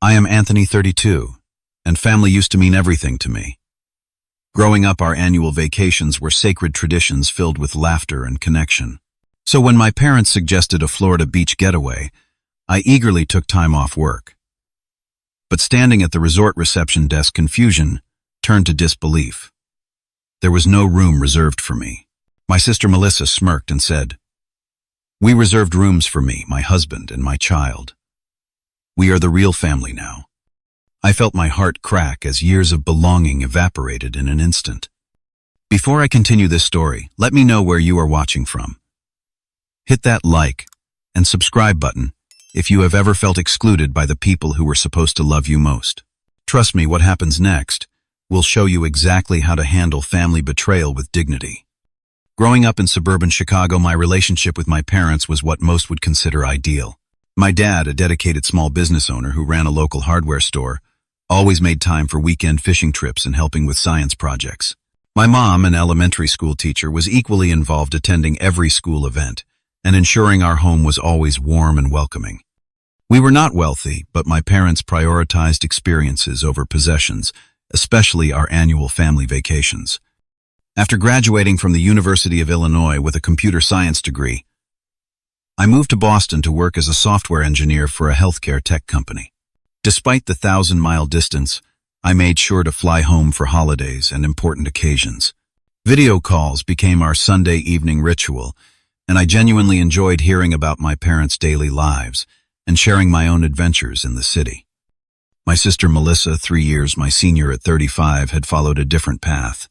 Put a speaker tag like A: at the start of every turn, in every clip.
A: I am Anthony, 32, and family used to mean everything to me. Growing up, our annual vacations were sacred traditions filled with laughter and connection. So when my parents suggested a Florida beach getaway, I eagerly took time off work. But standing at the resort reception desk, confusion turned to disbelief. There was no room reserved for me. My sister Melissa smirked and said, "We reserved rooms for me, my husband, and my child. We are the real family now." I felt my heart crack as years of belonging evaporated in an instant. Before I continue this story, let me know where you are watching from. Hit that like and subscribe button if you have ever felt excluded by the people who were supposed to love you most. Trust me, what happens next will show you exactly how to handle family betrayal with dignity. Growing up in suburban Chicago, my relationship with my parents was what most would consider ideal. My dad, a dedicated small business owner who ran a local hardware store, always made time for weekend fishing trips and helping with science projects. My mom, an elementary school teacher, was equally involved, attending every school event and ensuring our home was always warm and welcoming. We were not wealthy, but my parents prioritized experiences over possessions, especially our annual family vacations. After graduating from the University of Illinois with a computer science degree, I moved to Boston to work as a software engineer for a healthcare tech company. Despite the 1,000-mile distance, I made sure to fly home for holidays and important occasions. Video calls became our Sunday evening ritual, and I genuinely enjoyed hearing about my parents' daily lives and sharing my own adventures in the city. My sister Melissa, 3 years my senior at 35, had followed a different path.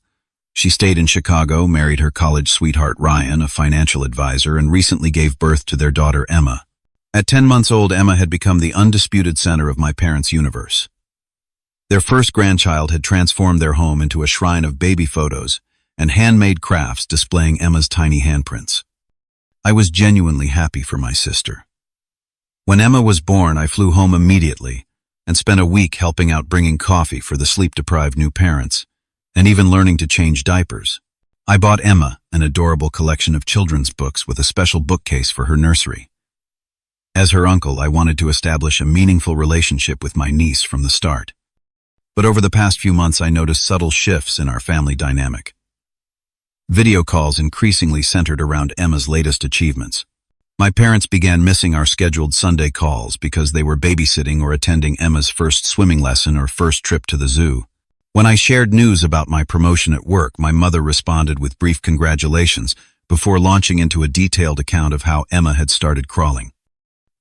A: She stayed in Chicago, married her college sweetheart Ryan, a financial advisor, and recently gave birth to their daughter Emma. At 10 months old, Emma had become the undisputed center of my parents' universe. Their first grandchild had transformed their home into a shrine of baby photos and handmade crafts displaying Emma's tiny handprints. I was genuinely happy for my sister. When Emma was born, I flew home immediately and spent a week helping out, bringing coffee for the sleep-deprived new parents, and even learning to change diapers. I bought Emma an adorable collection of children's books with a special bookcase for her nursery. As her uncle, I wanted to establish a meaningful relationship with my niece from the start. But over the past few months, I noticed subtle shifts in our family dynamic. Video calls increasingly centered around Emma's latest achievements. My parents began missing our scheduled Sunday calls because they were babysitting or attending Emma's first swimming lesson or first trip to the zoo. When I shared news about my promotion at work, my mother responded with brief congratulations before launching into a detailed account of how Emma had started crawling.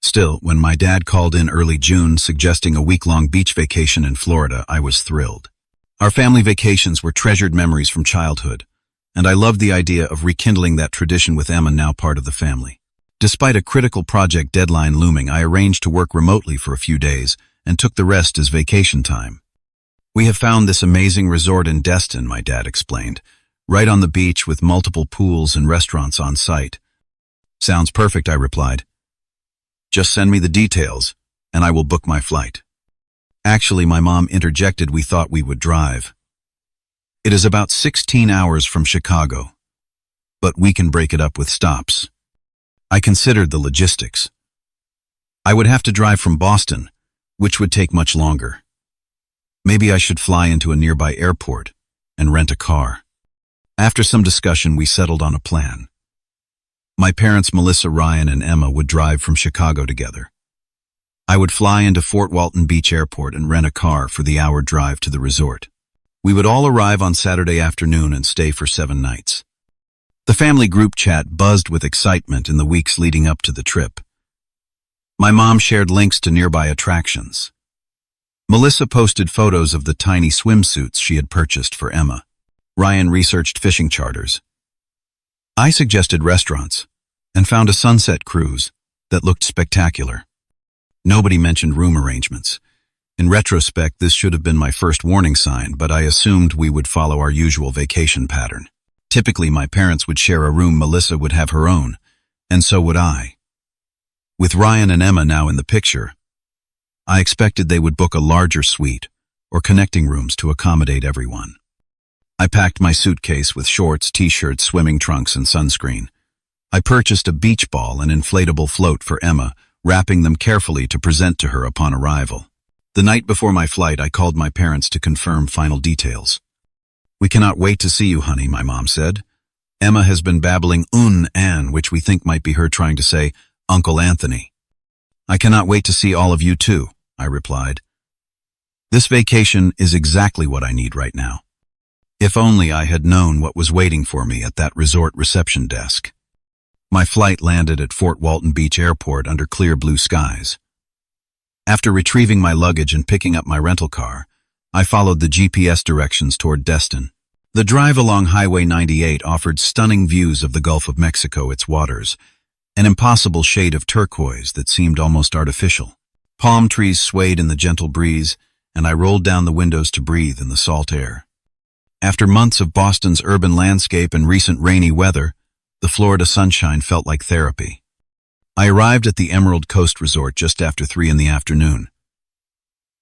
A: Still, when my dad called in early June suggesting a week-long beach vacation in Florida, I was thrilled. Our family vacations were treasured memories from childhood, and I loved the idea of rekindling that tradition with Emma, now part of the family. Despite a critical project deadline looming, I arranged to work remotely for a few days and took the rest as vacation time. "We have found this amazing resort in Destin," my dad explained, "right on the beach with multiple pools and restaurants on site." "Sounds perfect," I replied. "Just send me the details, and I will book my flight." Actually, my mom interjected, "We thought we would drive. It is about 16 hours from Chicago, but we can break it up with stops." I considered the logistics. I would have to drive from Boston, which would take much longer. Maybe I should fly into a nearby airport and rent a car. After some discussion, we settled on a plan. My parents, Melissa, Ryan, and Emma, would drive from Chicago together. I would fly into Fort Walton Beach Airport and rent a car for the hour drive to the resort. We would all arrive on Saturday afternoon and stay for 7 nights. The family group chat buzzed with excitement in the weeks leading up to the trip. My mom shared links to nearby attractions. Melissa posted photos of the tiny swimsuits she had purchased for Emma. Ryan researched fishing charters. I suggested restaurants and found a sunset cruise that looked spectacular. Nobody mentioned room arrangements. In retrospect, this should have been my first warning sign, but I assumed we would follow our usual vacation pattern. Typically, my parents would share a room, Melissa would have her own, and so would I. With Ryan and Emma now in the picture, I expected they would book a larger suite or connecting rooms to accommodate everyone. I packed my suitcase with shorts, t-shirts, swimming trunks, and sunscreen. I purchased a beach ball and inflatable float for Emma, wrapping them carefully to present to her upon arrival. The night before my flight, I called my parents to confirm final details. "We cannot wait to see you, honey," my mom said. "Emma has been babbling Anne, which we think might be her trying to say Uncle Anthony." "I cannot wait to see all of you too," I replied. "This vacation is exactly what I need right now. If only I had known what was waiting for me at that resort reception desk." My flight landed at Fort Walton Beach Airport under clear blue skies. After retrieving my luggage and picking up my rental car, I followed the GPS directions toward Destin. The drive along Highway 98 offered stunning views of the Gulf of Mexico, its waters, an impossible shade of turquoise that seemed almost artificial. Palm trees swayed in the gentle breeze, and I rolled down the windows to breathe in the salt air. After months of Boston's urban landscape and recent rainy weather, the Florida sunshine felt like therapy. I arrived at the Emerald Coast Resort just after 3 in the afternoon.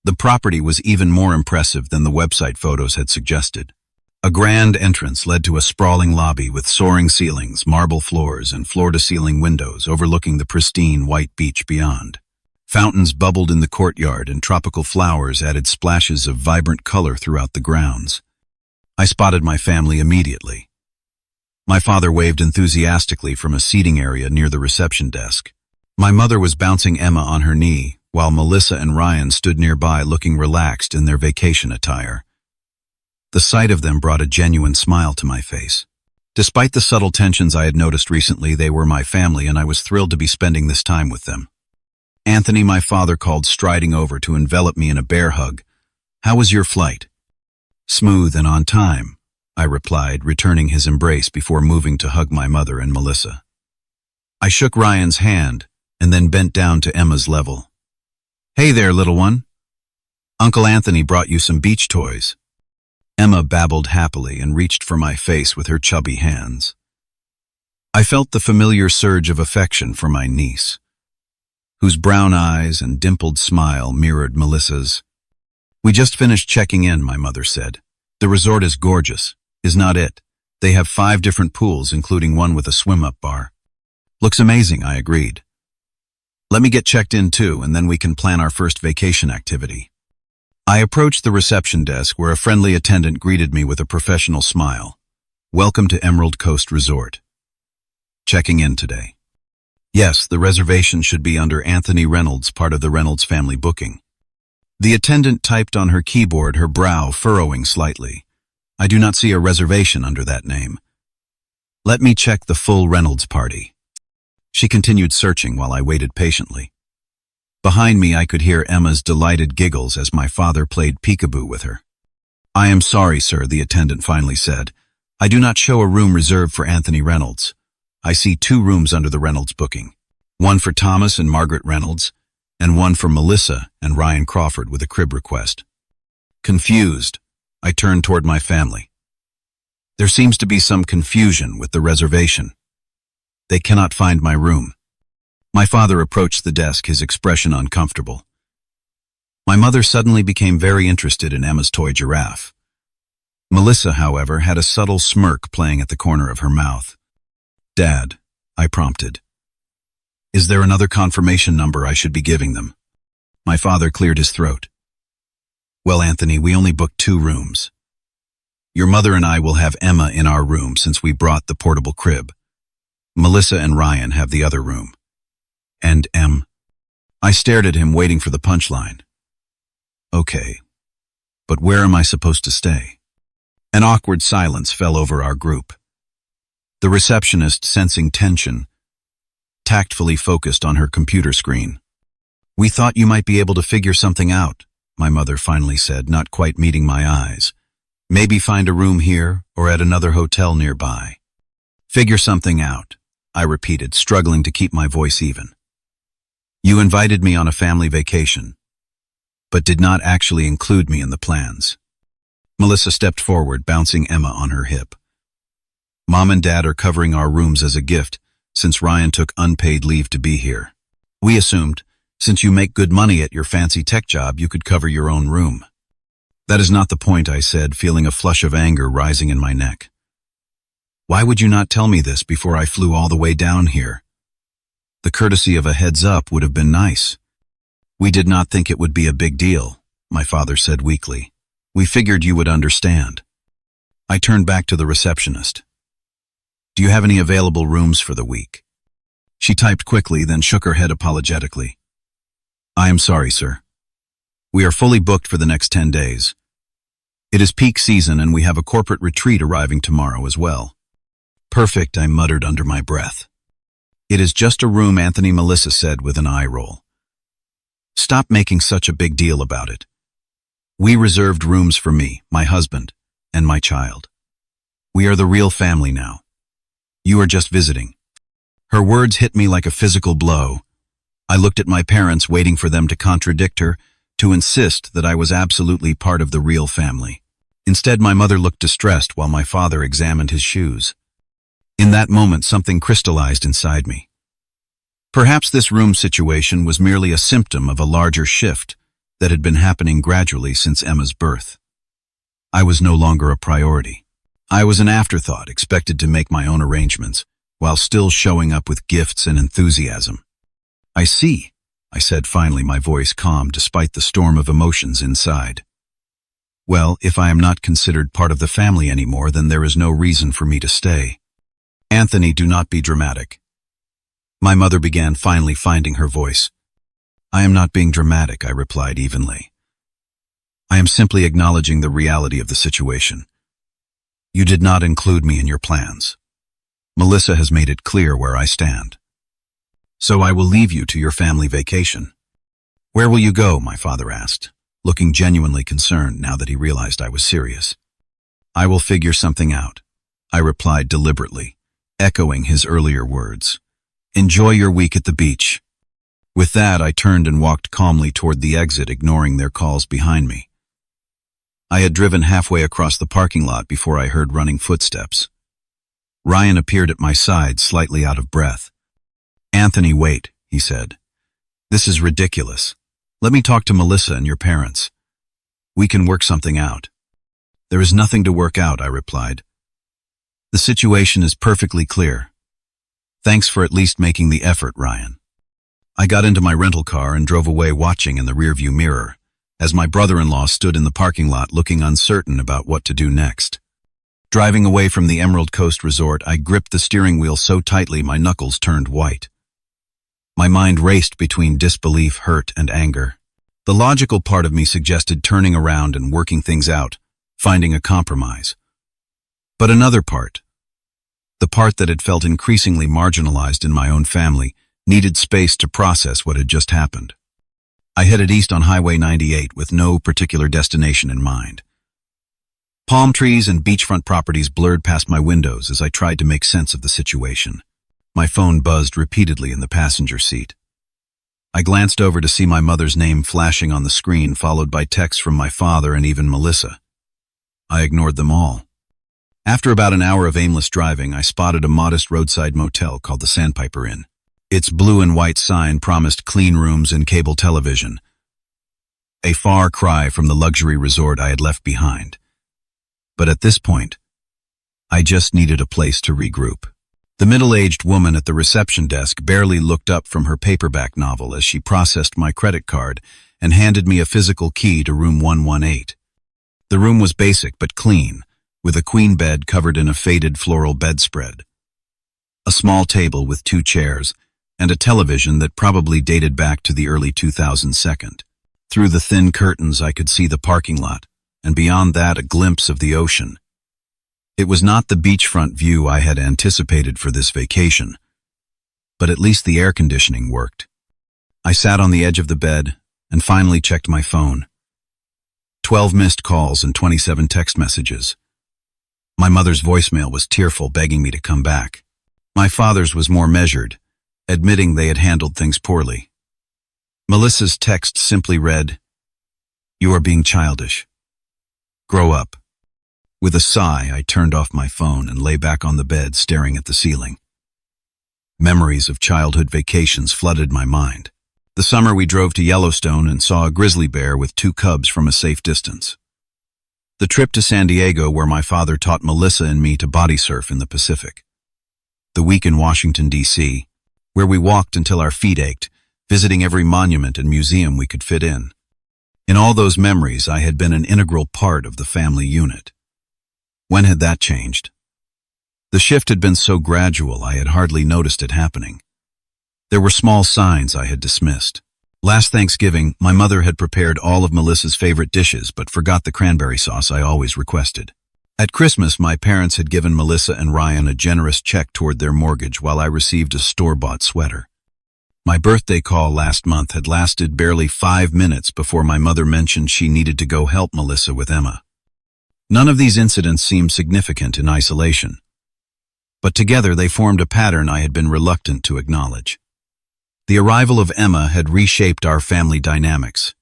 A: The property was even more impressive than the website photos had suggested. A grand entrance led to a sprawling lobby with soaring ceilings, marble floors, and floor-to-ceiling windows overlooking the pristine white beach beyond. Fountains bubbled in the courtyard, and tropical flowers added splashes of vibrant color throughout the grounds. I spotted my family immediately. My father waved enthusiastically from a seating area near the reception desk. My mother was bouncing Emma on her knee, while Melissa and Ryan stood nearby looking relaxed in their vacation attire. The sight of them brought a genuine smile to my face. Despite the subtle tensions I had noticed recently, they were my family, and I was thrilled to be spending this time with them. "Anthony," my father called, striding over to envelop me in a bear hug. "How was your flight?" "Smooth and on time," I replied, returning his embrace before moving to hug my mother and Melissa. I shook Ryan's hand and then bent down to Emma's level. "Hey there, little one. Uncle Anthony brought you some beach toys." Emma babbled happily and reached for my face with her chubby hands. I felt the familiar surge of affection for my niece, whose brown eyes and dimpled smile mirrored Melissa's. "We just finished checking in," my mother said. "The resort is gorgeous, is not it? They have 5 different pools, including one with a swim-up bar." "Looks amazing," I agreed. "Let me get checked in too, and then we can plan our first vacation activity." I approached the reception desk, where a friendly attendant greeted me with a professional smile. "Welcome to Emerald Coast Resort. Checking in today." "Yes, the reservation should be under Anthony Reynolds, part of the Reynolds family booking." The attendant typed on her keyboard, her brow furrowing slightly. "I do not see a reservation under that name. Let me check the full Reynolds party." She continued searching while I waited patiently. Behind me, I could hear Emma's delighted giggles as my father played peekaboo with her. "I am sorry, sir," the attendant finally said. "I do not show a room reserved for Anthony Reynolds. I see 2 rooms under the Reynolds booking. One for Thomas and Margaret Reynolds, and one for Melissa and Ryan Crawford with a crib request." Confused, I turned toward my family. "There seems to be some confusion with the reservation. They cannot find my room." My father approached the desk, his expression uncomfortable. My mother suddenly became very interested in Emma's toy giraffe. Melissa, however, had a subtle smirk playing at the corner of her mouth. "Dad," I prompted, "is there another confirmation number I should be giving them?" My father cleared his throat. "Well, Anthony, we only booked 2 rooms. Your mother and I will have Emma in our room since we brought the portable crib. Melissa and Ryan have the other room. And I stared at him, waiting for the punchline. "Okay, but where am I supposed to stay?" An awkward silence fell over our group. The receptionist, sensing tension, tactfully focused on her computer screen. "We thought you might be able to figure something out," my mother finally said, not quite meeting my eyes. "Maybe find a room here or at another hotel nearby." "Figure something out," I repeated, struggling to keep my voice even. "You invited me on a family vacation, but did not actually include me in the plans." Melissa stepped forward, bouncing Emma on her hip. "Mom and Dad are covering our rooms as a gift, since Ryan took unpaid leave to be here. We assumed, since you make good money at your fancy tech job, you could cover your own room." "That is not the point," I said, feeling a flush of anger rising in my neck. "Why would you not tell me this before I flew all the way down here? The courtesy of a heads up would have been nice. We did not think it would be a big deal." my father said weakly. We figured you would understand. I turned back to the receptionist. Do you have any available rooms for the week? She typed quickly, then shook her head apologetically. I am sorry, sir. We are fully booked for the next 10 days. It is peak season and we have a corporate retreat arriving tomorrow as well. Perfect, I muttered under my breath. It is just a room, Melissa said with an eye roll. Stop making such a big deal about it. We reserved rooms for me, my husband, and my child. We are the real family now. You are just visiting. Her words hit me like a physical blow. I looked at my parents, waiting for them to contradict her, to insist that I was absolutely part of the real family. Instead, my mother looked distressed while my father examined his shoes. In that moment, something crystallized inside me. Perhaps this room situation was merely a symptom of a larger shift that had been happening gradually since Emma's birth. I was no longer a priority. I was an afterthought, expected to make my own arrangements, while still showing up with gifts and enthusiasm. I see, I said finally, my voice calm despite the storm of emotions inside. Well, if I am not considered part of the family anymore, then there is no reason for me to stay. Anthony, do not be dramatic. My mother began, finally finding her voice. I am not being dramatic, I replied evenly. I am simply acknowledging the reality of the situation. You did not include me in your plans. Melissa has made it clear where I stand. So I will leave you to your family vacation. Where will you go? My father asked, looking genuinely concerned now that he realized I was serious. I will figure something out, I replied deliberately, echoing his earlier words. Enjoy your week at the beach. With that, I turned and walked calmly toward the exit, ignoring their calls behind me. I had driven halfway across the parking lot before I heard running footsteps. Ryan appeared at my side, slightly out of breath. Anthony, wait, he said. This is ridiculous. Let me talk to Melissa and your parents. We can work something out. There is nothing to work out, I replied. The situation is perfectly clear. Thanks for at least making the effort, Ryan. I got into my rental car and drove away, watching in the rearview mirror, as my brother-in-law stood in the parking lot looking uncertain about what to do next. Driving away from the Emerald Coast Resort, I gripped the steering wheel so tightly my knuckles turned white. My mind raced between disbelief, hurt, and anger. The logical part of me suggested turning around and working things out, finding a compromise. But another part, the part that had felt increasingly marginalized in my own family, needed space to process what had just happened. I headed east on Highway 98 with no particular destination in mind. Palm trees and beachfront properties blurred past my windows as I tried to make sense of the situation. My phone buzzed repeatedly in the passenger seat. I glanced over to see my mother's name flashing on the screen, followed by texts from my father and even Melissa. I ignored them all. After about an hour of aimless driving, I spotted a modest roadside motel called the Sandpiper Inn. Its blue and white sign promised clean rooms and cable television, a far cry from the luxury resort I had left behind. But at this point, I just needed a place to regroup. The middle-aged woman at the reception desk barely looked up from her paperback novel as she processed my credit card and handed me a physical key to room 118. The room was basic but clean, with a queen bed covered in a faded floral bedspread, a small table with 2 chairs, and a television that probably dated back to the early 2000s. Through the thin curtains I could see the parking lot, and beyond that a glimpse of the ocean. It was not the beachfront view I had anticipated for this vacation, but at least the air conditioning worked. I sat on the edge of the bed and finally checked my phone. 12 missed calls and 27 text messages. My mother's voicemail was tearful, begging me to come back. My father's was more measured, admitting they had handled things poorly. Melissa's text simply read, "You are being childish. Grow up." With a sigh, I turned off my phone and lay back on the bed, staring at the ceiling. Memories of childhood vacations flooded my mind. The summer we drove to Yellowstone and saw a grizzly bear with 2 cubs from a safe distance. The trip to San Diego, where my father taught Melissa and me to body surf in the Pacific. The week in Washington, D.C., where we walked until our feet ached, visiting every monument and museum we could fit in. In all those memories, I had been an integral part of the family unit. When had that changed? The shift had been so gradual I had hardly noticed it happening. There were small signs I had dismissed. Last Thanksgiving, my mother had prepared all of Melissa's favorite dishes but forgot the cranberry sauce I always requested. At Christmas, my parents had given Melissa and Ryan a generous check toward their mortgage while I received a store-bought sweater. My birthday call last month had lasted barely 5 minutes before my mother mentioned she needed to go help Melissa with Emma. None of these incidents seemed significant in isolation, but together they formed a pattern I had been reluctant to acknowledge. The arrival of Emma had reshaped our family dynamics,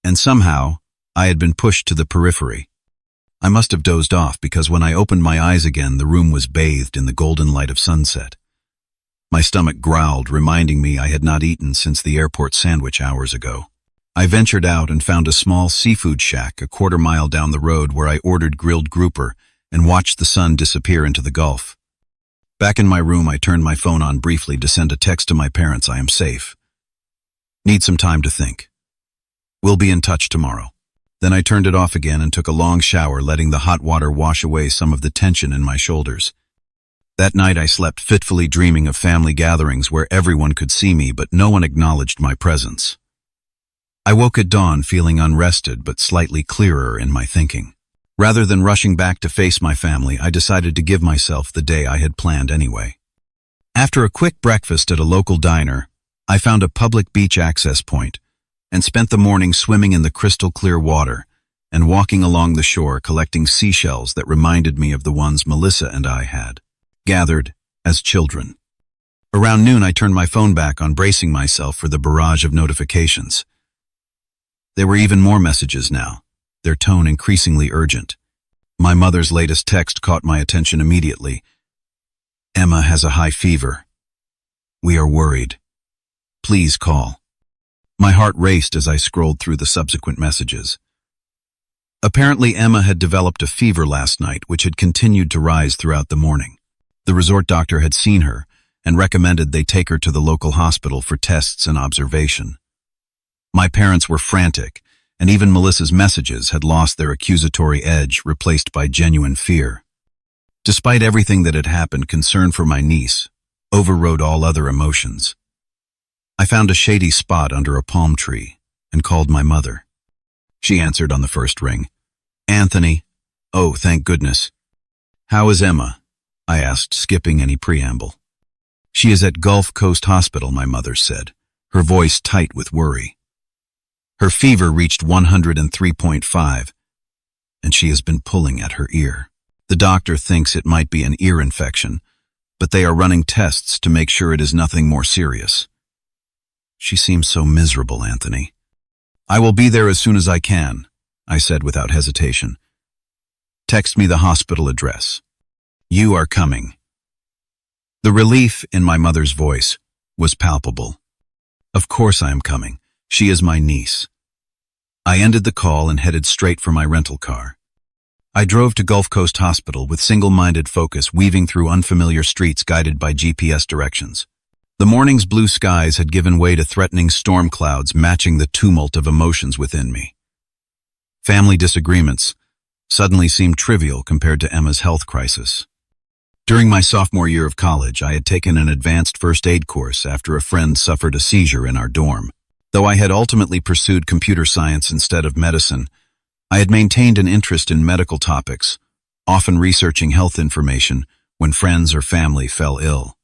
A: and somehow I had been pushed to the periphery. I must have dozed off because when I opened my eyes again, the room was bathed in the golden light of sunset. My stomach growled, reminding me I had not eaten since the airport sandwich hours ago. I ventured out and found a small seafood shack a quarter-mile down the road where I ordered grilled grouper and watched the sun disappear into the Gulf. Back in my room, I turned my phone on briefly to send a text to my parents, "I am safe. Need some time to think. We'll be in touch tomorrow." Then I turned it off again and took a long shower, letting the hot water wash away some of the tension in my shoulders. That night I slept fitfully, dreaming of family gatherings where everyone could see me but no one acknowledged my presence. I woke at dawn feeling unrested but slightly clearer in my thinking. Rather than rushing back to face my family, I decided to give myself the day I had planned anyway. After a quick breakfast at a local diner, I found a public beach access point and spent the morning swimming in the crystal-clear water and walking along the shore collecting seashells that reminded me of the ones Melissa and I had gathered as children. Around noon, I turned my phone back on, bracing myself for the barrage of notifications. There were even more messages now, their tone increasingly urgent. My mother's latest text caught my attention immediately. "Emma has a high fever. We are worried. Please call." My heart raced as I scrolled through the subsequent messages. Apparently, Emma had developed a fever last night, which had continued to rise throughout the morning. The resort doctor had seen her and recommended they take her to the local hospital for tests and observation. My parents were frantic, and even Melissa's messages had lost their accusatory edge, replaced by genuine fear. Despite everything that had happened, concern for my niece overrode all other emotions. I found a shady spot under a palm tree and called my mother. She answered on the first ring. "Anthony." "Oh, thank goodness. How is Emma?" I asked, skipping any preamble. "She is at Gulf Coast Hospital," my mother said, her voice tight with worry. "Her fever reached 103.5, and she has been pulling at her ear. The doctor thinks it might be an ear infection, but they are running tests to make sure it is nothing more serious." "She seems so miserable, Anthony." "I will be there as soon as I can," I said without hesitation. "Text me the hospital address. You are coming." The relief in my mother's voice was palpable. "Of course I am coming. She is my niece." I ended the call and headed straight for my rental car. I drove to Gulf Coast Hospital with single-minded focus, weaving through unfamiliar streets guided by GPS directions. The morning's blue skies had given way to threatening storm clouds, matching the tumult of emotions within me. Family disagreements suddenly seemed trivial compared to Emma's health crisis. During my sophomore year of college, I had taken an advanced first aid course after a friend suffered a seizure in our dorm. Though I had ultimately pursued computer science instead of medicine, I had maintained an interest in medical topics, often researching health information when friends or family fell ill.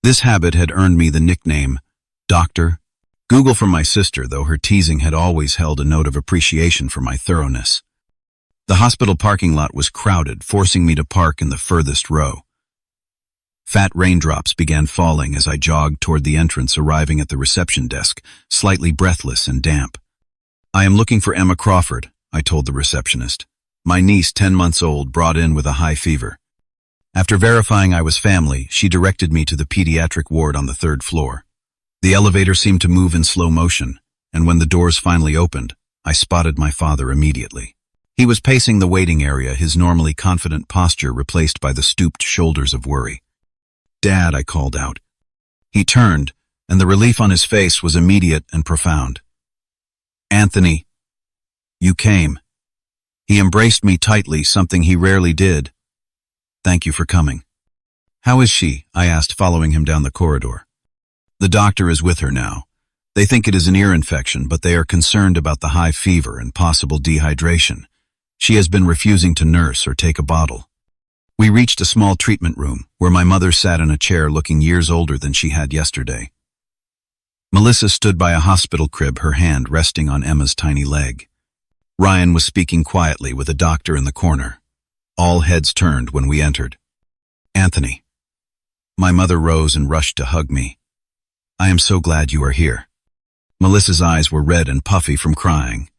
A: This habit had earned me the nickname Dr. Google from my sister, though her teasing had always held a note of appreciation for my thoroughness. The hospital parking lot was crowded, forcing me to park in the furthest row. Fat raindrops began falling as I jogged toward the entrance, arriving at the reception desk, slightly breathless and damp. "I am looking for Emma Crawford," I told the receptionist. "My niece, 10 months old, brought in with a high fever." After verifying I was family, she directed me to the pediatric ward on the 3rd floor. The elevator seemed to move in slow motion, and when the doors finally opened, I spotted my father immediately. He was pacing the waiting area, his normally confident posture replaced by the stooped shoulders of worry. "Dad," I called out. He turned, and the relief on his face was immediate and profound. "Anthony, You came. He embraced me tightly, something he rarely did. Thank you for coming. How is she? I asked, following him down the corridor. The doctor is with her now. They think it is an ear infection, but they are concerned about the high fever and possible dehydration. She has been refusing to nurse or take a bottle. We reached a small treatment room, where my mother sat in a chair looking years older than she had yesterday. Melissa stood by a hospital crib, her hand resting on Emma's tiny leg. Ryan was speaking quietly with a doctor in the corner. All heads turned when we entered. Anthony. My mother rose and rushed to hug me. I am so glad you are here. Melissa's eyes were red and puffy from crying.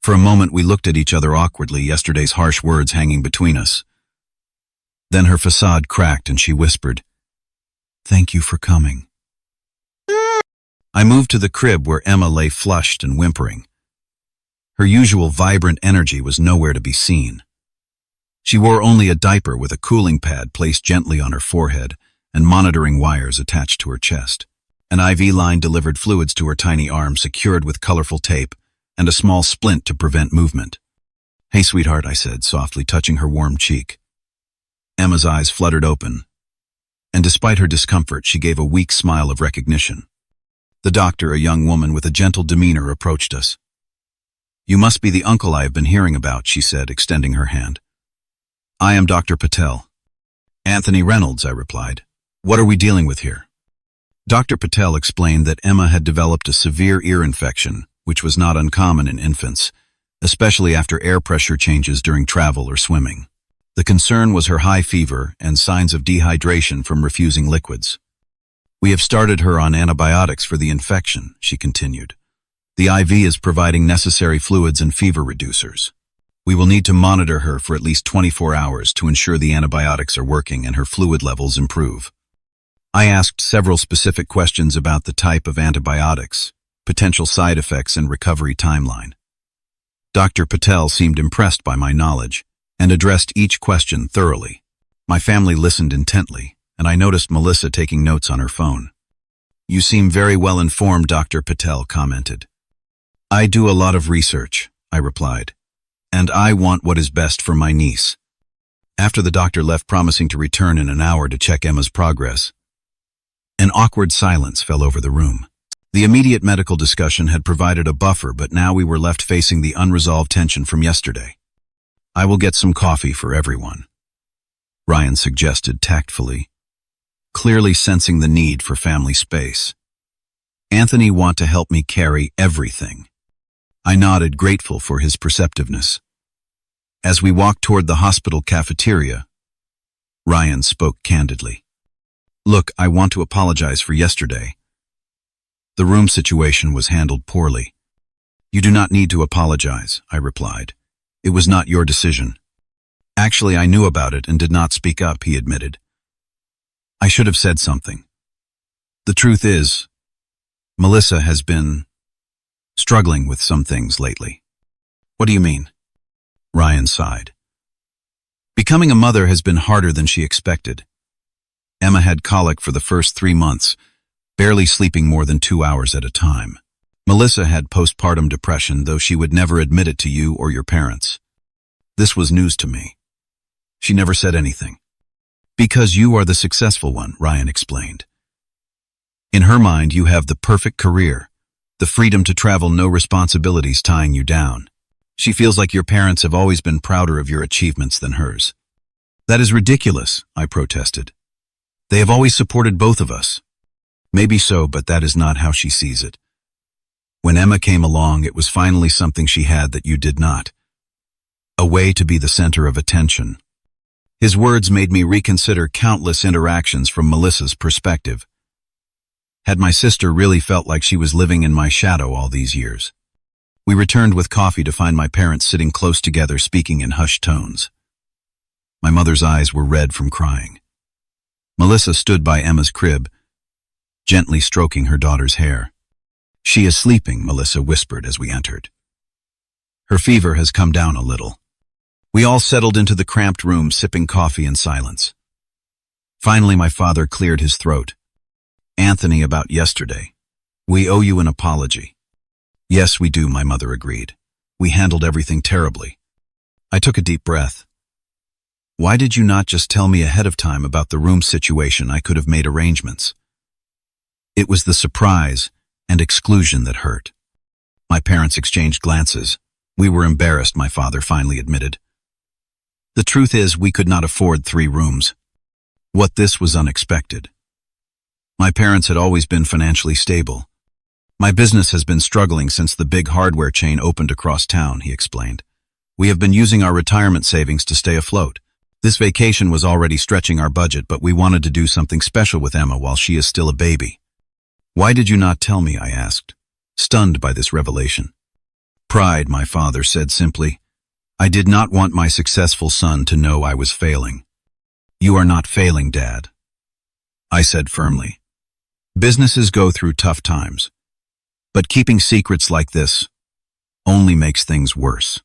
A: For a moment we looked at each other awkwardly, yesterday's harsh words hanging between us. Then her facade cracked and she whispered, "Thank you for coming." I moved to the crib where Emma lay flushed and whimpering. Her usual vibrant energy was nowhere to be seen. She wore only a diaper with a cooling pad placed gently on her forehead and monitoring wires attached to her chest. An IV line delivered fluids to her tiny arm, secured with colorful tape, and a small splint to prevent movement. "Hey, sweetheart," I said, softly touching her warm cheek. Emma's eyes fluttered open, and despite her discomfort, she gave a weak smile of recognition. The doctor, a young woman with a gentle demeanor, approached us. "You must be the uncle I have been hearing about," she said, extending her hand. "I am Dr. Patel." "Anthony Reynolds," I replied. "What are we dealing with here?" Dr. Patel explained that Emma had developed a severe ear infection, which was not uncommon in infants, especially after air pressure changes during travel or swimming. The concern was her high fever and signs of dehydration from refusing liquids. "We have started her on antibiotics for the infection," she continued. "The IV is providing necessary fluids and fever reducers. We will need to monitor her for at least 24 hours to ensure the antibiotics are working and her fluid levels improve." I asked several specific questions about the type of antibiotics, potential side effects, and recovery timeline. Dr. Patel seemed impressed by my knowledge and addressed each question thoroughly. My family listened intently, and I noticed Melissa taking notes on her phone. "You seem very well informed," Dr. Patel commented. "I do a lot of research," I replied, "and I want what is best for my niece." After the doctor left, promising to return in an hour to check Emma's progress, an awkward silence fell over the room. The immediate medical discussion had provided a buffer, but now we were left facing the unresolved tension from yesterday. "I will get some coffee for everyone," Ryan suggested tactfully, clearly sensing the need for family space. "Anthony want to help me carry everything." I nodded, grateful for his perceptiveness. As we walked toward the hospital cafeteria, Ryan spoke candidly. "Look, I want to apologize for yesterday. The room situation was handled poorly." "You do not need to apologize," I replied. "It was not your decision." "Actually, I knew about it and did not speak up," he admitted. "I should have said something. The truth is, Melissa has been struggling with some things lately." "What do you mean?" Ryan sighed. "Becoming a mother has been harder than she expected. Emma had colic for the first 3 months, barely sleeping more than 2 hours at a time. Melissa had postpartum depression, though she would never admit it to you or your parents. This was news to me. She never said anything. Because you are the successful one," Ryan explained. "In her mind, you have the perfect career, the freedom to travel, no responsibilities tying you down. She feels like your parents have always been prouder of your achievements than hers." "That is ridiculous," I protested. "They have always supported both of us." "Maybe so, but that is not how she sees it. When Emma came along, it was finally something she had that you did not. A way to be the center of attention." His words made me reconsider countless interactions from Melissa's perspective. Had my sister really felt like she was living in my shadow all these years? We returned with coffee to find my parents sitting close together, speaking in hushed tones. My mother's eyes were red from crying. Melissa stood by Emma's crib, gently stroking her daughter's hair. "She is sleeping," Melissa whispered as we entered. "Her fever has come down a little." We all settled into the cramped room, sipping coffee in silence. Finally, my father cleared his throat. "Anthony, about yesterday. We owe you an apology." "Yes, we do," my mother agreed. We handled everything terribly. I took a deep breath. Why did you not just tell me ahead of time about the room situation? I could have made arrangements. It was the surprise and exclusion that hurt. My parents exchanged glances. We were embarrassed, my father finally admitted. The truth is, we could not afford 3 rooms. What this was unexpected. My parents had always been financially stable. My business has been struggling since the big hardware chain opened across town, he explained. We have been using our retirement savings to stay afloat. This vacation was already stretching our budget, but we wanted to do something special with Emma while she is still a baby. Why did you not tell me? I asked, stunned by this revelation. Pride, my father said simply. I did not want my successful son to know I was failing. You are not failing, Dad, I said firmly. Businesses go through tough times, but keeping secrets like this only makes things worse.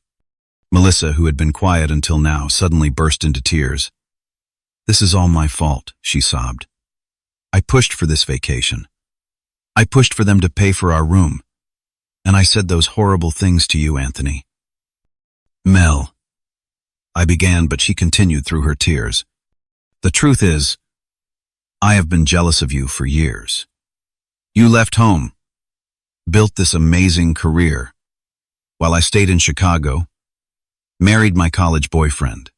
A: Melissa, who had been quiet until now, suddenly burst into tears. This is all my fault, she sobbed. I pushed for this vacation. I pushed for them to pay for our room. And I said those horrible things to you, Anthony. Mel, I began, but she continued through her tears. The truth is, I have been jealous of you for years. You left home, built this amazing career, while I stayed in Chicago, married my college boyfriend,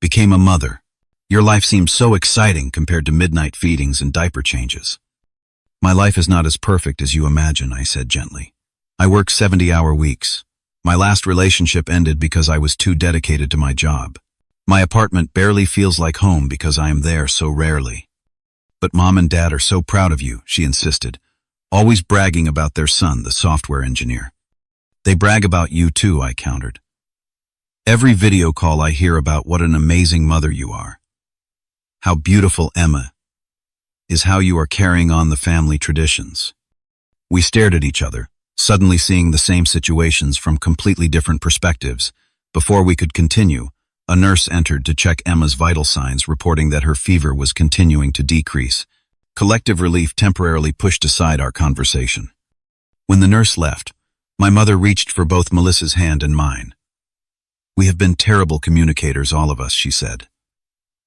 A: became a mother. Your life seemed so exciting compared to midnight feedings and diaper changes. My life is not as perfect as you imagine, I said gently. I work 70-hour weeks. My last relationship ended because I was too dedicated to my job. My apartment barely feels like home because I am there so rarely. But Mom and Dad are so proud of you, she insisted, always bragging about their son, the software engineer. They brag about you too, I countered. Every video call I hear about what an amazing mother you are. How beautiful Emma is, how you are carrying on the family traditions. We stared at each other, suddenly seeing the same situations from completely different perspectives. Before we could continue, a nurse entered to check Emma's vital signs, reporting that her fever was continuing to decrease. Collective relief temporarily pushed aside our conversation. When the nurse left, my mother reached for both Melissa's hand and mine. We have been terrible communicators, all of us, she said.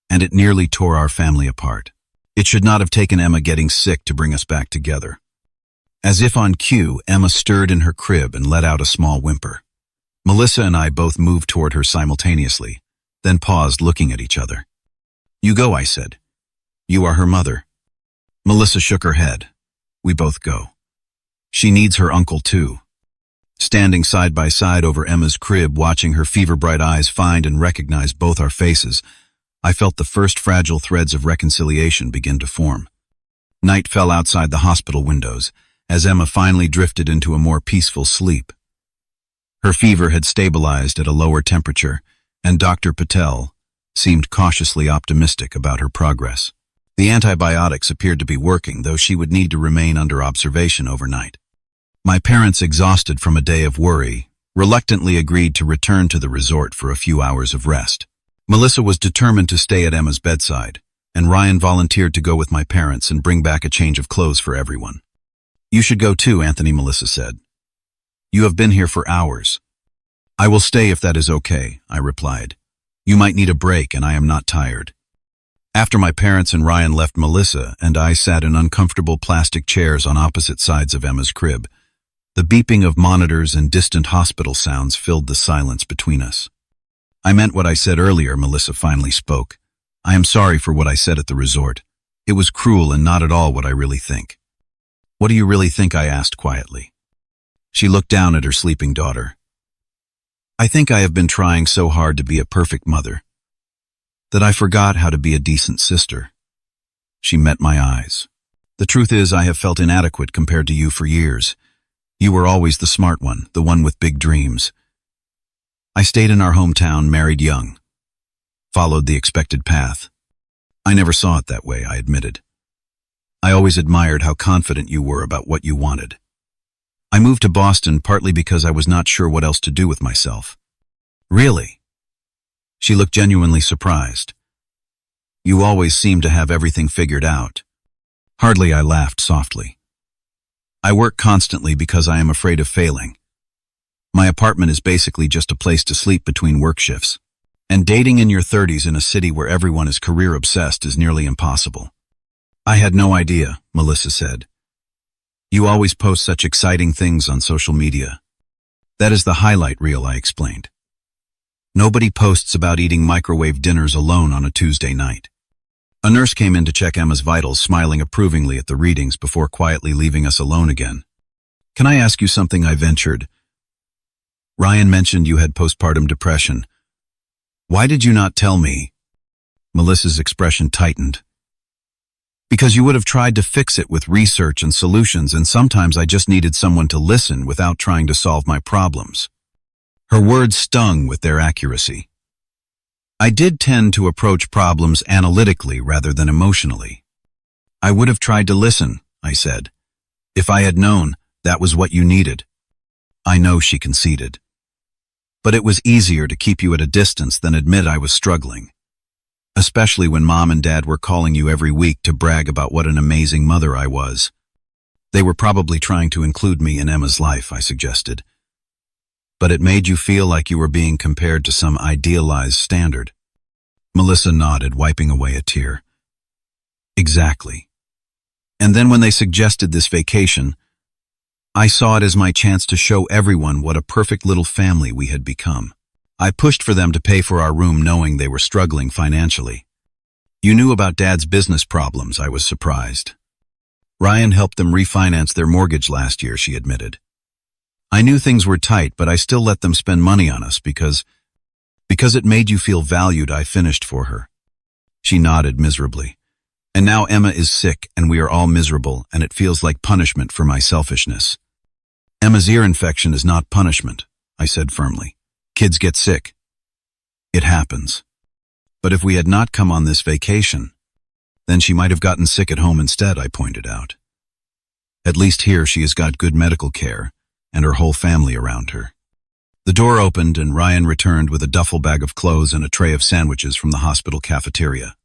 A: And it nearly tore our family apart. It should not have taken Emma getting sick to bring us back together. As if on cue, Emma stirred in her crib and let out a small whimper. Melissa and I both moved toward her simultaneously, then paused, looking at each other. You go, I said. You are her mother. Melissa shook her head. We both go. She needs her uncle too. Standing side by side over Emma's crib, watching her fever-bright eyes find and recognize both our faces, I felt the first fragile threads of reconciliation begin to form. Night fell outside the hospital windows, as Emma finally drifted into a more peaceful sleep. Her fever had stabilized at a lower temperature, and Dr. Patel seemed cautiously optimistic about her progress. The antibiotics appeared to be working, though she would need to remain under observation overnight. My parents, exhausted from a day of worry, reluctantly agreed to return to the resort for a few hours of rest. Melissa was determined to stay at Emma's bedside, and Ryan volunteered to go with my parents and bring back a change of clothes for everyone. You should go too, Anthony, Melissa said. You have been here for hours. I will stay if that is okay, I replied. You might need a break, and I am not tired. After my parents and Ryan left, Melissa and I sat in uncomfortable plastic chairs on opposite sides of Emma's crib. The beeping of monitors and distant hospital sounds filled the silence between us. I meant what I said earlier, Melissa finally spoke. I am sorry for what I said at the resort. It was cruel and not at all what I really think. What do you really think? I asked quietly. She looked down at her sleeping daughter. I think I have been trying so hard to be a perfect mother that I forgot how to be a decent sister. She met my eyes. The truth is, I have felt inadequate compared to you for years. You were always the smart one, the one with big dreams. I stayed in our hometown, married young, followed the expected path. I never saw it that way, I admitted. I always admired how confident you were about what you wanted. I moved to Boston partly because I was not sure what else to do with myself. Really? She looked genuinely surprised. You always seem to have everything figured out. Hardly, I laughed softly. I work constantly because I am afraid of failing. My apartment is basically just a place to sleep between work shifts. And dating in your 30s in a city where everyone is career-obsessed is nearly impossible. I had no idea, Melissa said. You always post such exciting things on social media. That is the highlight reel, I explained. Nobody posts about eating microwave dinners alone on a Tuesday night. A nurse came in to check Emma's vitals, smiling approvingly at the readings before quietly leaving us alone again. Can I ask you something? I ventured. Ryan mentioned you had postpartum depression. Why did you not tell me? Melissa's expression tightened. Because you would have tried to fix it with research and solutions, and sometimes I just needed someone to listen without trying to solve my problems. Her words stung with their accuracy. I did tend to approach problems analytically rather than emotionally. I would have tried to listen, I said. If I had known that was what you needed. I know, she conceded. But it was easier to keep you at a distance than admit I was struggling. Especially when Mom and Dad were calling you every week to brag about what an amazing mother I was. They were probably trying to include me in Emma's life, I suggested. But it made you feel like you were being compared to some idealized standard. Melissa nodded, wiping away a tear. Exactly. And then when they suggested this vacation, I saw it as my chance to show everyone what a perfect little family we had become. I pushed for them to pay for our room knowing they were struggling financially. You knew about Dad's business problems, I was surprised. Ryan helped them refinance their mortgage last year, she admitted. I knew things were tight, but I still let them spend money on us because it made you feel valued. I finished for her. She nodded miserably. And now Emma is sick and we are all miserable, and it feels like punishment for my selfishness. Emma's ear infection is not punishment, I said firmly. Kids get sick. It happens. But if we had not come on this vacation, then she might have gotten sick at home instead, I pointed out. At least here she has got good medical care and her whole family around her. The door opened and Ryan returned with a duffel bag of clothes and a tray of sandwiches from the hospital cafeteria.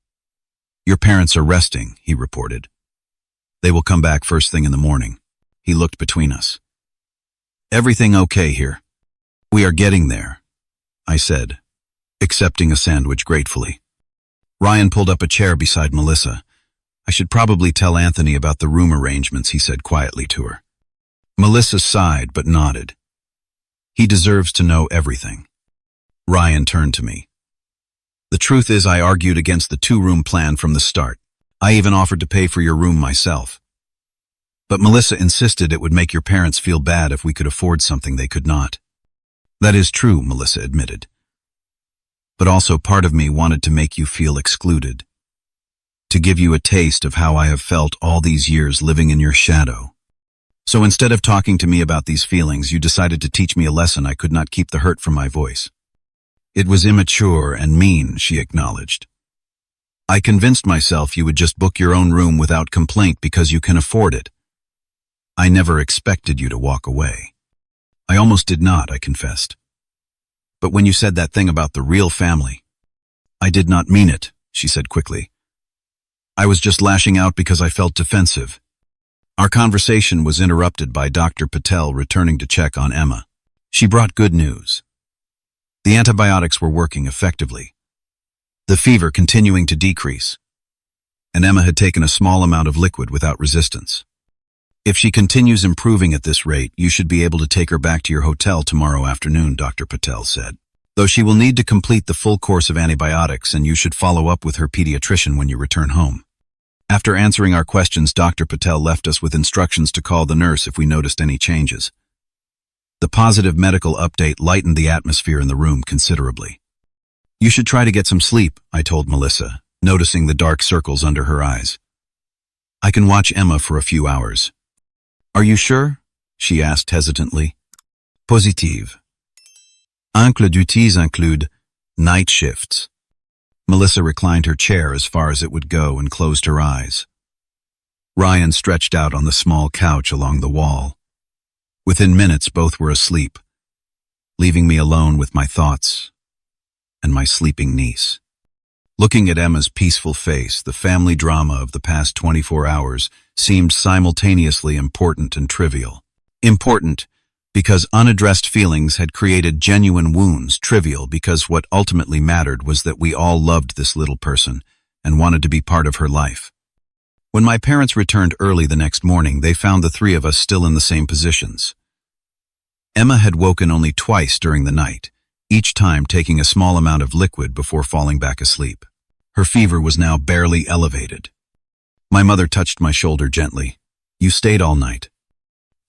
A: Your parents are resting, he reported. They will come back first thing in the morning. He looked between us. Everything okay here? We are getting there, I said, accepting a sandwich gratefully. Ryan pulled up a chair beside Melissa. I should probably tell Anthony about the room arrangements, he said quietly to her. Melissa sighed but nodded. He deserves to know everything. Ryan turned to me. The truth is, I argued against the 2-room plan from the start. I even offered to pay for your room myself. But Melissa insisted it would make your parents feel bad if we could afford something they could not. That is true, Melissa admitted. But also part of me wanted to make you feel excluded. To give you a taste of how I have felt all these years living in your shadow. So instead of talking to me about these feelings, you decided to teach me a lesson. I could not keep the hurt from my voice. It was immature and mean, she acknowledged. I convinced myself you would just book your own room without complaint because you can afford it. I never expected you to walk away. I almost did not, I confessed. But when you said that thing about the real family, I did not mean it, she said quickly. I was just lashing out because I felt defensive. Our conversation was interrupted by Dr. Patel returning to check on Emma. She brought good news. The antibiotics were working effectively. The fever continuing to decrease. And Emma had taken a small amount of liquid without resistance. If she continues improving at this rate, you should be able to take her back to your hotel tomorrow afternoon, Dr. Patel said. Though she will need to complete the full course of antibiotics, and you should follow up with her pediatrician when you return home. After answering our questions, Dr. Patel left us with instructions to call the nurse if we noticed any changes. The positive medical update lightened the atmosphere in the room considerably. You should try to get some sleep, I told Melissa, noticing the dark circles under her eyes. I can watch Emma for a few hours. Are you sure? She asked hesitantly. Positive. Incles duties include night shifts. Melissa reclined her chair as far as it would go and closed her eyes. Ryan stretched out on the small couch along the wall. Within minutes, both were asleep, leaving me alone with my thoughts and my sleeping niece. Looking at Emma's peaceful face, the family drama of the past 24 hours seemed simultaneously important and trivial. Important because unaddressed feelings had created genuine wounds, trivial because what ultimately mattered was that we all loved this little person and wanted to be part of her life. When my parents returned early the next morning, they found the three of us still in the same positions. Emma had woken only twice during the night, each time taking a small amount of liquid before falling back asleep. Her fever was now barely elevated. My mother touched my shoulder gently. "You stayed all night."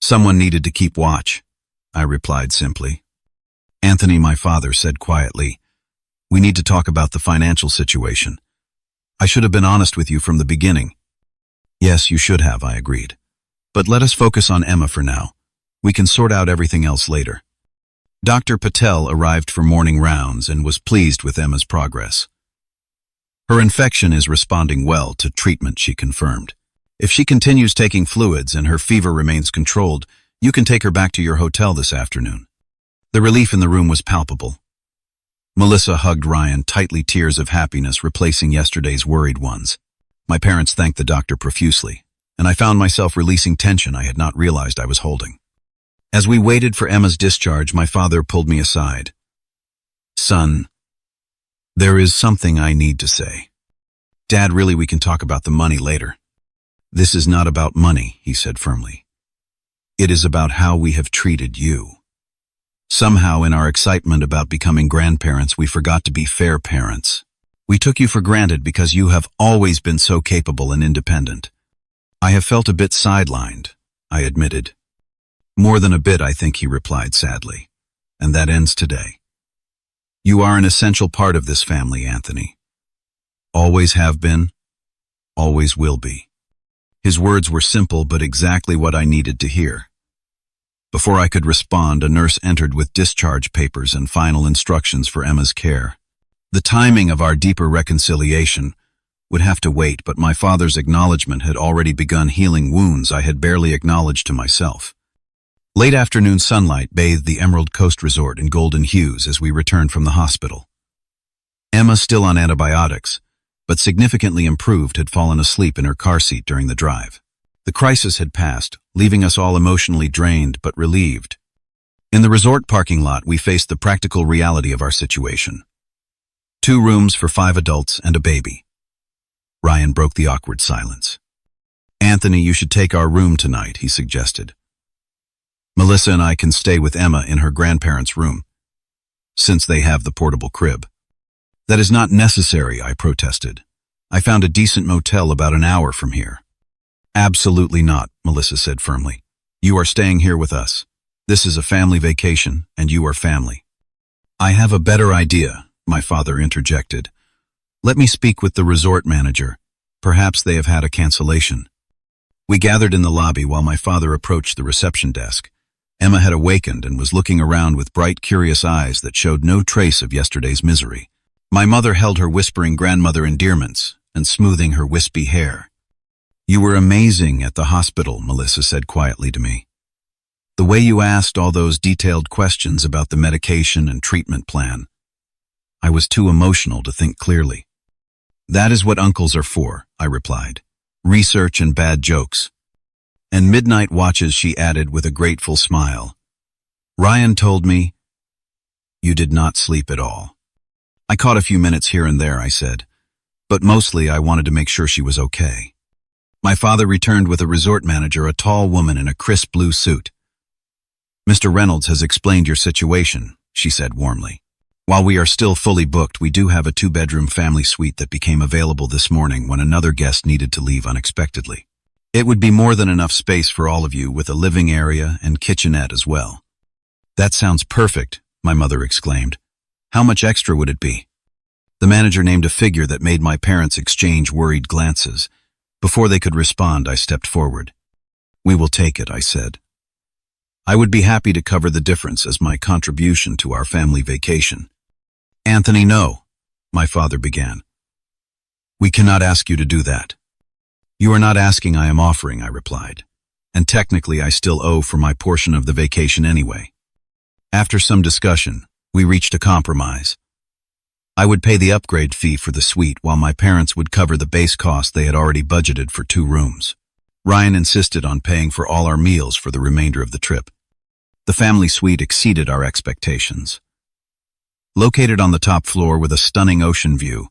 A: "Someone needed to keep watch," I replied simply. "Anthony," my father said quietly, "we need to talk about the financial situation. I should have been honest with you from the beginning." "Yes, you should have," I agreed. "But let us focus on Emma for now. We can sort out everything else later." Dr. Patel arrived for morning rounds and was pleased with Emma's progress. "Her infection is responding well to treatment," she confirmed. "If she continues taking fluids and her fever remains controlled, you can take her back to your hotel this afternoon." The relief in the room was palpable. Melissa hugged Ryan tightly, tears of happiness replacing yesterday's worried ones. My parents thanked the doctor profusely, and I found myself releasing tension I had not realized I was holding. As we waited for Emma's discharge, my father pulled me aside. "Son, there is something I need to say." "Dad, really, we can talk about the money later." "This is not about money," he said firmly. "It is about how we have treated you. Somehow, in our excitement about becoming grandparents, we forgot to be fair parents. We took you for granted because you have always been so capable and independent. I have felt a bit sidelined," I admitted. "More than a bit, I think," he replied sadly. "And that ends today. You are an essential part of this family, Anthony. Always have been, always will be." His words were simple, but exactly what I needed to hear. Before I could respond, a nurse entered with discharge papers and final instructions for Emma's care. The timing of our deeper reconciliation would have to wait, but my father's acknowledgement had already begun healing wounds I had barely acknowledged to myself. Late afternoon sunlight bathed the Emerald Coast Resort in golden hues as we returned from the hospital. Emma, still on antibiotics, but significantly improved, had fallen asleep in her car seat during the drive. The crisis had passed, leaving us all emotionally drained but relieved. In the resort parking lot, we faced the practical reality of our situation. 2 rooms for 5 adults and a baby. Ryan broke the awkward silence. "Anthony, you should take our room tonight," he suggested. "Melissa and I can stay with Emma in her grandparents' room, since they have the portable crib." "That is not necessary," I protested. "I found a decent motel about an hour from here." "Absolutely not," Melissa said firmly. "You are staying here with us. This is a family vacation, and you are family." "I have a better idea," my father interjected. "Let me speak with the resort manager. Perhaps they have had a cancellation." We gathered in the lobby while my father approached the reception desk. Emma had awakened and was looking around with bright, curious eyes that showed no trace of yesterday's misery. My mother held her, whispering grandmother endearments and smoothing her wispy hair. "You were amazing at the hospital," Melissa said quietly to me. "The way you asked all those detailed questions about the medication and treatment plan. I was too emotional to think clearly." "That is what uncles are for," I replied. "Research and bad jokes." "And midnight watches," she added with a grateful smile. "Ryan told me you did not sleep at all." "I caught a few minutes here and there," I said, "but mostly I wanted to make sure she was okay." My father returned with a resort manager, a tall woman in a crisp blue suit. "Mr. Reynolds has explained your situation," she said warmly. "While we are still fully booked, we do have a 2-bedroom family suite that became available this morning when another guest needed to leave unexpectedly. It would be more than enough space for all of you, with a living area and kitchenette as well." "That sounds perfect," my mother exclaimed. "How much extra would it be?" The manager named a figure that made my parents exchange worried glances. Before they could respond, I stepped forward. "We will take it," I said. "I would be happy to cover the difference as my contribution to our family vacation." "Anthony, no," my father began. "We cannot ask you to do that." "You are not asking, I am offering," I replied. "And technically I still owe for my portion of the vacation anyway." After some discussion, we reached a compromise. I would pay the upgrade fee for the suite while my parents would cover the base cost they had already budgeted for 2 rooms. Ryan insisted on paying for all our meals for the remainder of the trip. The family suite exceeded our expectations. Located on the top floor with a stunning ocean view,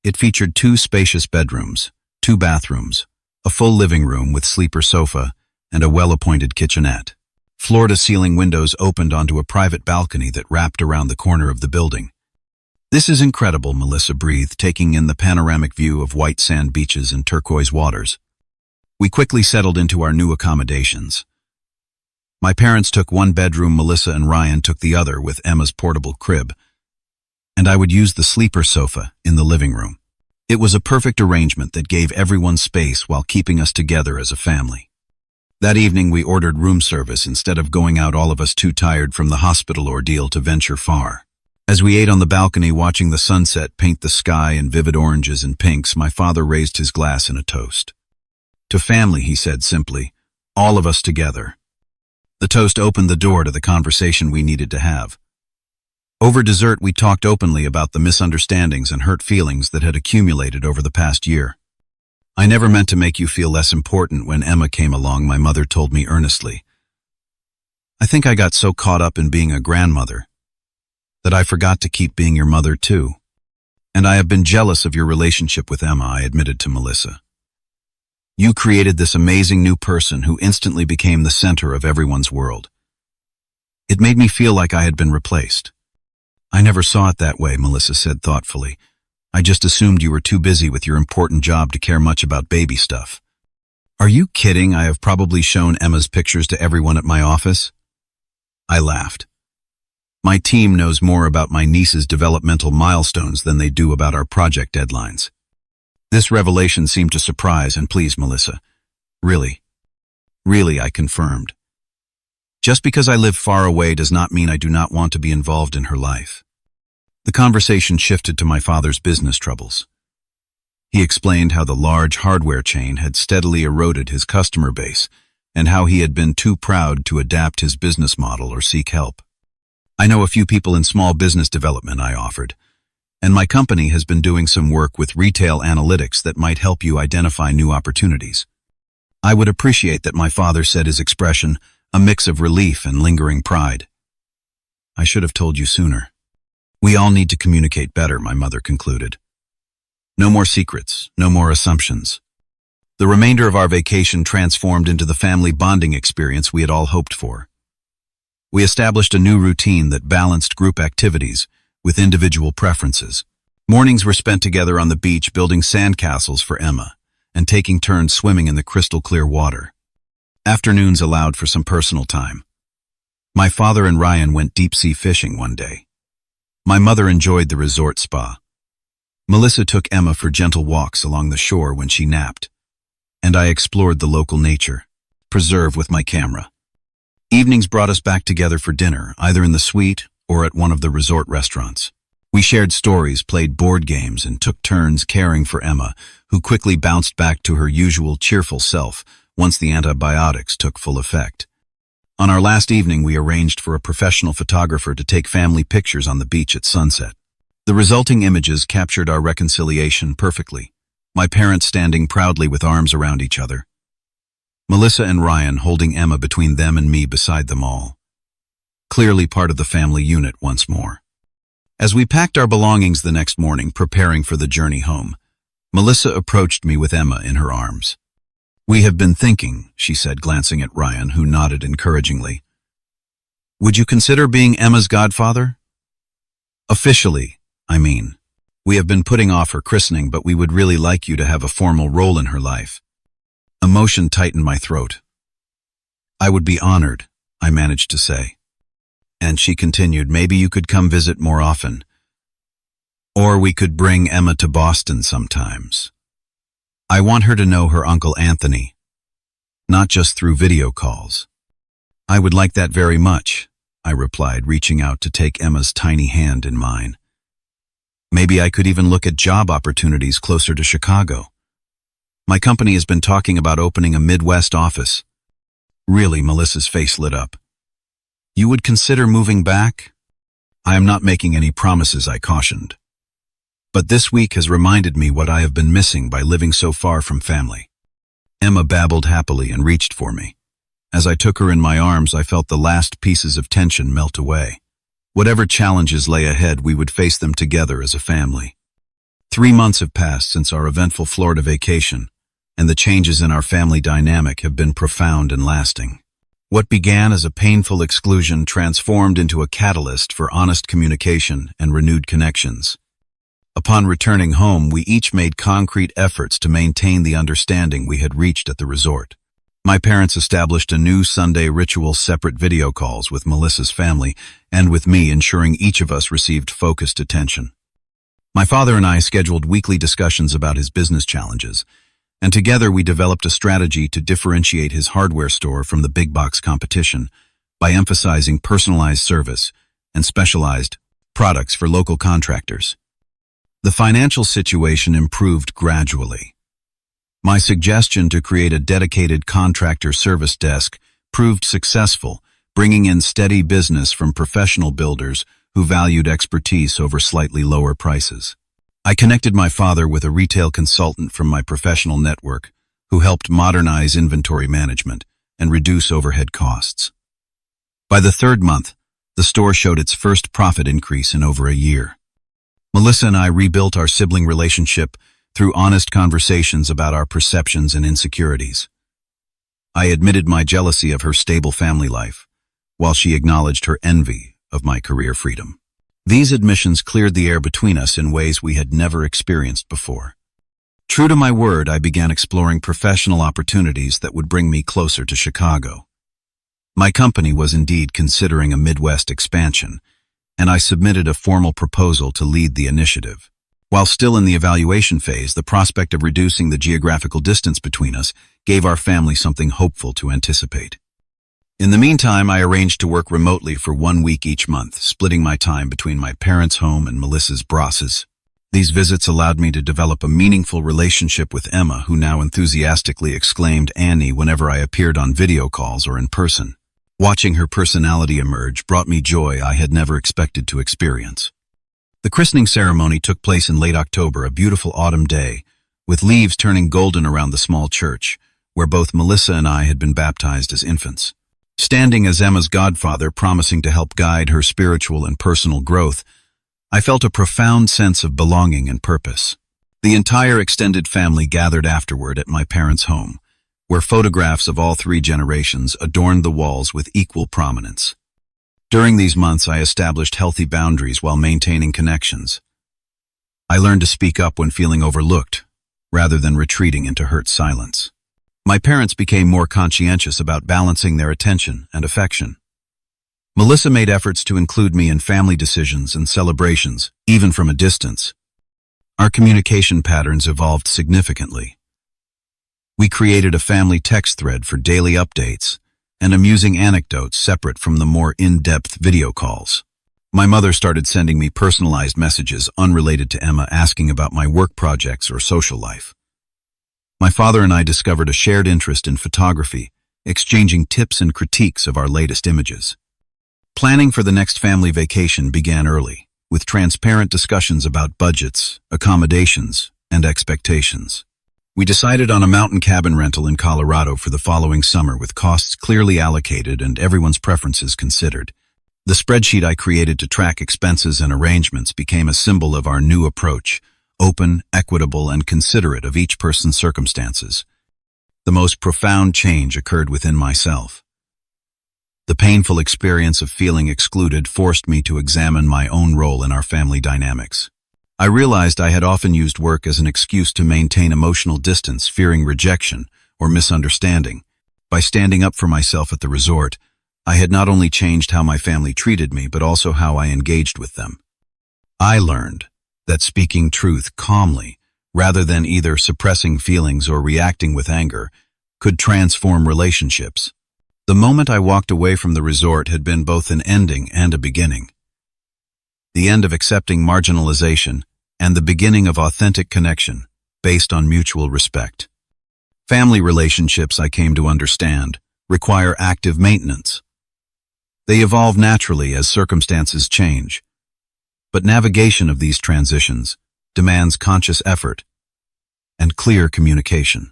A: it featured 2 spacious bedrooms, 2 bathrooms, a full living room with sleeper sofa, and a well-appointed kitchenette. Floor-to-ceiling windows opened onto a private balcony that wrapped around the corner of the building. "This is incredible," Melissa breathed, taking in the panoramic view of white sand beaches and turquoise waters. We quickly settled into our new accommodations. My parents took one bedroom, Melissa and Ryan took the other with Emma's portable crib, and I would use the sleeper sofa in the living room. It was a perfect arrangement that gave everyone space while keeping us together as a family. That evening we ordered room service instead of going out, all of us too tired from the hospital ordeal to venture far. As we ate on the balcony watching the sunset paint the sky in vivid oranges and pinks, my father raised his glass in a toast. "To family," he said simply, "all of us together." The toast opened the door to the conversation we needed to have. Over dessert, we talked openly about the misunderstandings and hurt feelings that had accumulated over the past year. "I never meant to make you feel less important when Emma came along," my mother told me earnestly. "I think I got so caught up in being a grandmother that I forgot to keep being your mother too. And I have been jealous of your relationship with Emma," I admitted to Melissa. "You created this amazing new person who instantly became the center of everyone's world. It made me feel like I had been replaced." "I never saw it that way," Melissa said thoughtfully. "I just assumed you were too busy with your important job to care much about baby stuff." "Are you kidding? I have probably shown Emma's pictures to everyone at my office." I laughed. "My team knows more about my niece's developmental milestones than they do about our project deadlines." This revelation seemed to surprise and please Melissa. "Really? Really," I confirmed. "Just because I live far away does not mean I do not want to be involved in her life." The conversation shifted to my father's business troubles. He explained how the large hardware chain had steadily eroded his customer base and how he had been too proud to adapt his business model or seek help. "I know a few people in small business development," I offered, "and my company has been doing some work with retail analytics that might help you identify new opportunities." I would appreciate that, my father said, his expression a mix of relief and lingering pride. "I should have told you sooner. We all need to communicate better," my mother concluded. "No more secrets, no more assumptions." The remainder of our vacation transformed into the family bonding experience we had all hoped for. We established a new routine that balanced group activities with individual preferences. Mornings were spent together on the beach building sandcastles for Emma and taking turns swimming in the crystal-clear water. Afternoons allowed for some personal time. My father and Ryan went deep-sea fishing one day. My mother enjoyed the resort spa. Melissa took Emma for gentle walks along the shore when she napped, and I explored the local nature preserve with my camera. Evenings brought us back together for dinner, either in the suite or at one of the resort restaurants. We shared stories, played board games, and took turns caring for Emma, who quickly bounced back to her usual cheerful self once the antibiotics took full effect. On our last evening, we arranged for a professional photographer to take family pictures on the beach at sunset. The resulting images captured our reconciliation perfectly, my parents standing proudly with arms around each other, Melissa and Ryan holding Emma between them and me beside them all. Clearly part of the family unit once more. As we packed our belongings the next morning, preparing for the journey home, Melissa approached me with Emma in her arms. "We have been thinking," she said, glancing at Ryan, who nodded encouragingly. "Would you consider being Emma's godfather?" "Officially, I mean. We have been putting off her christening, but we would really like you to have a formal role in her life." Emotion tightened my throat. "I would be honored," I managed to say. And she continued, "Maybe you could come visit more often. Or we could bring Emma to Boston sometimes. I want her to know her Uncle Anthony, not just through video calls." "I would like that very much," I replied, reaching out to take Emma's tiny hand in mine. "Maybe I could even look at job opportunities closer to Chicago. My company has been talking about opening a Midwest office." "Really?" Melissa's face lit up. "You would consider moving back?" "I am not making any promises," I cautioned. "But this week has reminded me what I have been missing by living so far from family." Emma babbled happily and reached for me. As I took her in my arms, I felt the last pieces of tension melt away. Whatever challenges lay ahead, we would face them together as a family. 3 months have passed since our eventful Florida vacation, and the changes in our family dynamic have been profound and lasting. What began as a painful exclusion transformed into a catalyst for honest communication and renewed connections. Upon returning home, we each made concrete efforts to maintain the understanding we had reached at the resort. My parents established a new Sunday ritual, separate video calls with Melissa's family and with me, ensuring each of us received focused attention. My father and I scheduled weekly discussions about his business challenges, and together we developed a strategy to differentiate his hardware store from the big box competition by emphasizing personalized service and specialized products for local contractors. The financial situation improved gradually. My suggestion to create a dedicated contractor service desk proved successful, bringing in steady business from professional builders who valued expertise over slightly lower prices. I connected my father with a retail consultant from my professional network who helped modernize inventory management and reduce overhead costs. By the 3rd month, the store showed its first profit increase in over a year. Melissa and I rebuilt our sibling relationship through honest conversations about our perceptions and insecurities. I admitted my jealousy of her stable family life, while she acknowledged her envy of my career freedom. These admissions cleared the air between us in ways we had never experienced before. True to my word, I began exploring professional opportunities that would bring me closer to Chicago. My company was indeed considering a Midwest expansion, and I submitted a formal proposal to lead the initiative. While still in the evaluation phase, the prospect of reducing the geographical distance between us gave our family something hopeful to anticipate. In the meantime, I arranged to work remotely for 1 week each month, splitting my time between my parents' home and Melissa's brasses. These visits allowed me to develop a meaningful relationship with Emma, who now enthusiastically exclaimed Annie whenever I appeared on video calls or in person. Watching her personality emerge brought me joy I had never expected to experience. The christening ceremony took place in late October, a beautiful autumn day, with leaves turning golden around the small church, where both Melissa and I had been baptized as infants. Standing as Emma's godfather, promising to help guide her spiritual and personal growth, I felt a profound sense of belonging and purpose. The entire extended family gathered afterward at my parents' home, where photographs of all 3 generations adorned the walls with equal prominence. During these months, I established healthy boundaries while maintaining connections. I learned to speak up when feeling overlooked, rather than retreating into hurt silence. My parents became more conscientious about balancing their attention and affection. Melissa made efforts to include me in family decisions and celebrations, even from a distance. Our communication patterns evolved significantly. We created a family text thread for daily updates and amusing anecdotes separate from the more in-depth video calls. My mother started sending me personalized messages unrelated to Emma, asking about my work projects or social life. My father and I discovered a shared interest in photography, exchanging tips and critiques of our latest images. Planning for the next family vacation began early, with transparent discussions about budgets, accommodations, and expectations. We decided on a mountain cabin rental in Colorado for the following summer, with costs clearly allocated and everyone's preferences considered. The spreadsheet I created to track expenses and arrangements became a symbol of our new approach, open, equitable, and considerate of each person's circumstances. The most profound change occurred within myself. The painful experience of feeling excluded forced me to examine my own role in our family dynamics. I realized I had often used work as an excuse to maintain emotional distance, fearing rejection or misunderstanding. By standing up for myself at the resort, I had not only changed how my family treated me, but also how I engaged with them. I learned that speaking truth calmly, rather than either suppressing feelings or reacting with anger, could transform relationships. The moment I walked away from the resort had been both an ending and a beginning. The end of accepting marginalization and the beginning of authentic connection based on mutual respect. Family relationships, I came to understand, require active maintenance. They evolve naturally as circumstances change, but navigation of these transitions demands conscious effort and clear communication.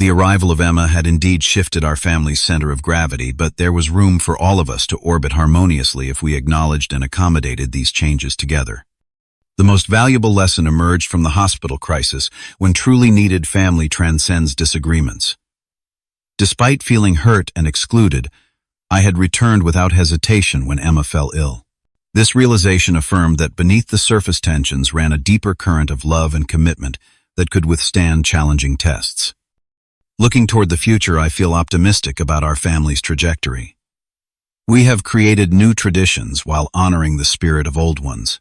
A: The arrival of Emma had indeed shifted our family's center of gravity, but there was room for all of us to orbit harmoniously if we acknowledged and accommodated these changes together. The most valuable lesson emerged from the hospital crisis when truly needed family transcends disagreements. Despite feeling hurt and excluded, I had returned without hesitation when Emma fell ill. This realization affirmed that beneath the surface tensions ran a deeper current of love and commitment that could withstand challenging tests. Looking toward the future, I feel optimistic about our family's trajectory. We have created new traditions while honoring the spirit of old ones.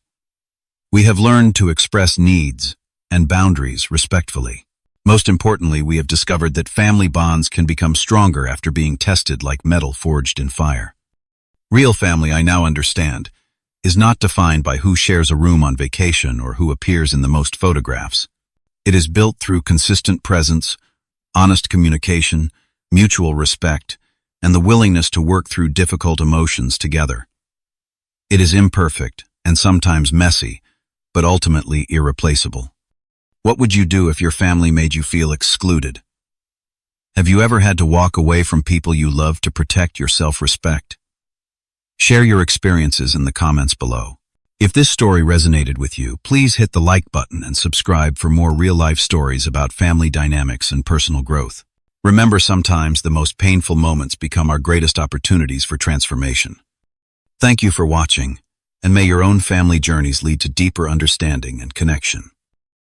A: We have learned to express needs and boundaries respectfully. Most importantly, we have discovered that family bonds can become stronger after being tested like metal forged in fire. Real family, I now understand, is not defined by who shares a room on vacation or who appears in the most photographs. It is built through consistent presence, honest communication, mutual respect, and the willingness to work through difficult emotions together. It is imperfect and sometimes messy, but ultimately irreplaceable. What would you do if your family made you feel excluded? Have you ever had to walk away from people you love to protect your self-respect? Share your experiences in the comments below. If this story resonated with you, please hit the like button and subscribe for more real-life stories about family dynamics and personal growth. Remember, sometimes the most painful moments become our greatest opportunities for transformation. Thank you for watching, and may your own family journeys lead to deeper understanding and connection.